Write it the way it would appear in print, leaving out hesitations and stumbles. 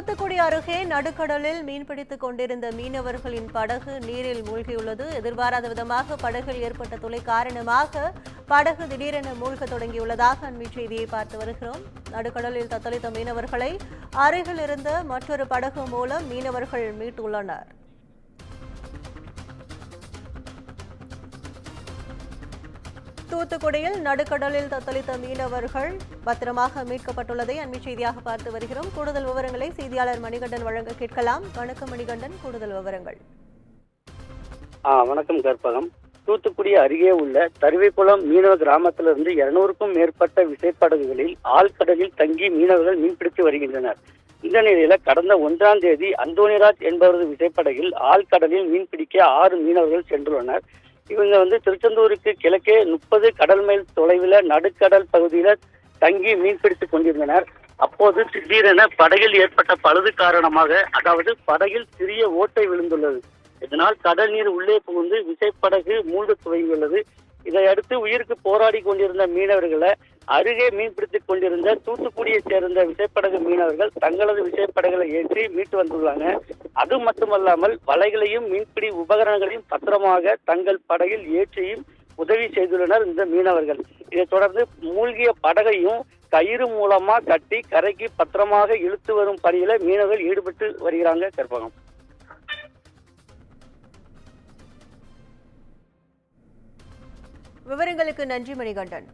தூத்துக்குடி அருகே நடுக்கடலில் மீன்பிடித்துக் கொண்டிருந்த மீனவர்களின் படகு நீரில் மூழ்கியுள்ளது. எதிர்பாராத விதமாக படகில் ஏற்பட்ட துளை காரணமாக படகு திடீரென மூழ்க தொடங்கியுள்ளதாக அண்மை செய்தியை பார்த்து வருகிறோம். நடுக்கடலில் தத்தளித்த மீனவர்களை அருகில் இருந்த மற்றொரு படகு மூலம் மீனவர்கள் மீட்டுள்ளனர். தூத்துக்குடியில் நடுக்கடலில் தத்தளித்த மீனவர்கள் பத்திரமாக மீட்கப்பட்டுள்ளதை அண்மை செய்தியாக பார்த்து வருகிறோம். கூடுதல் விவரங்களை செய்தியாளர் மணிகண்டன் வழங்க கேட்கலாம். வணக்கம் மணிகண்டன், கூடுதல் விவரங்கள். வணக்கம் கற்பகம். தூத்துக்குடி அருகே உள்ள தருவைக்குளம் மீனவ கிராமத்திலிருந்து 200க்கும் மேற்பட்ட விசைப்படகுகளில் ஆழ்கடலில் தங்கி மீனவர்கள் மீன்பிடித்து வருகின்றனர். இந்த நிலையில கடந்த 1ஆம் தேதி அந்தோனிராஜ் என்பவரது விசைப்படகில் ஆழ்கடலில் மீன்பிடிக்க 6 மீனவர்கள் சென்றுள்ளனர். இவங்க திருச்செந்தூருக்கு கிழக்கே 30 கடல் மைல் தொலைவில் நடுக்கடல் பகுதியில தங்கி மீன்பிடித்துக் கொண்டிருந்தனர். அப்போது திடீரென படகில் ஏற்பட்ட பழுது காரணமாக, அதாவது படகில் சிறிய ஓட்டை விழுந்துள்ளது. இதனால் கடல் நீர் உள்ளே புகுந்து விசைப்படகு மூழ்க துவங்கியுள்ளது. இதையடுத்து உயிருக்கு போராடி கொண்டிருந்த மீனவர்களை அருகே மீன்பிடித்துக் கொண்டிருந்த தூத்துக்குடியை சேர்ந்த விசைப்படகு மீனவர்கள் தங்களது விசைப்படகுகளை ஏற்றி மீட்டு வந்துள்ளாங்க. அது மட்டுமல்லாமல் வலைகளையும் மீன்பிடி உபகரணங்களையும் பத்திரமாக தங்கள் படகில் ஏற்றியும் உதவி செய்துள்ளனர் இந்த மீனவர்கள். இதைத் தொடர்ந்து மூழ்கிய படகையும் கயிறு மூலமா கட்டி கரைக்கு பத்திரமாக இழுத்து வரும் பணியில மீனவர்கள் ஈடுபட்டு வருகிறாங்க. கற்பகம். விவரங்களுக்கு நன்றி மணிகண்டன்.